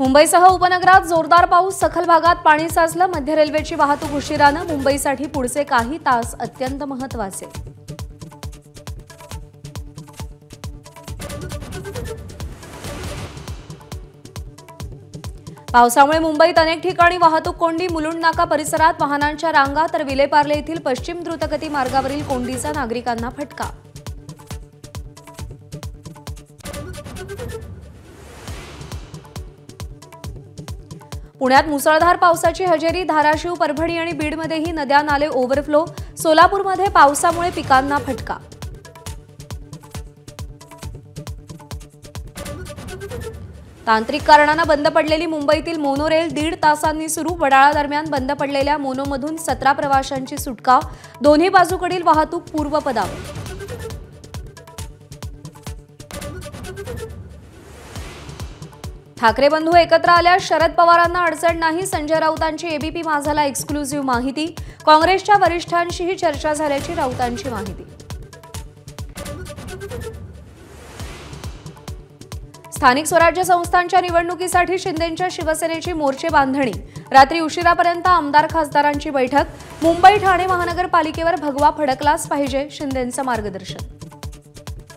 मुंबईसह उपनगरात जोरदार पाऊस, सखल भागात पाणी साचलं। मध्य रेल्वेची वाहतूक उशिरानं। मुंबईसाठी पुढचे काही तास अत्यंत महत्त्वाचे। पावसामुळे मुंबईत अनेक ठिकाणी वाहतूक कोंडी। मुलुंड नाका परिसरात वाहनांच्या रांगा, तर विलेपार्ले येथील पश्चिम द्रुतगती मार्गावरील कोंडीचा नागरिकांना फटका। पुण्यात मुसळधार पावसाची हजेरी। धाराशिव, परभणी आणि बीडमध्येही नद्या नाले ओव्हरफ्लो। सोलापूरमध्ये पावसामुळे पिकांना फटका। तांत्रिक कारणानं बंद पडलेली मुंबईतील मोनोरेल 1.5 तासांनी सुरू। वडाळा दरम्यान बंद पडलेल्या मोनोमधून 17 प्रवाशांची सुटका। दोन्ही बाजूकडील वाहतूक पूर्वपदावर। ठाकरे बंधू एकत्र आल्यास शरद पवारांना अडचण नाही। संजय राऊतांची एबीपी माझाला एक्सक्लुझिव्ह माहिती। काँग्रेसच्या वरिष्ठांशीही चर्चा झाल्याची राऊतांची माहिती। स्थानिक स्वराज्य संस्थांच्या निवडणुकीसाठी शिंदेंच्या शिवसेनेची मोर्चे बांधणी। रात्री उशिरापर्यंत आमदार खासदारांची बैठक। मुंबई ठाणे महानगरपालिकेवर भगवा फडकलाच पाहिजे, शिंदेंचं मार्गदर्शन।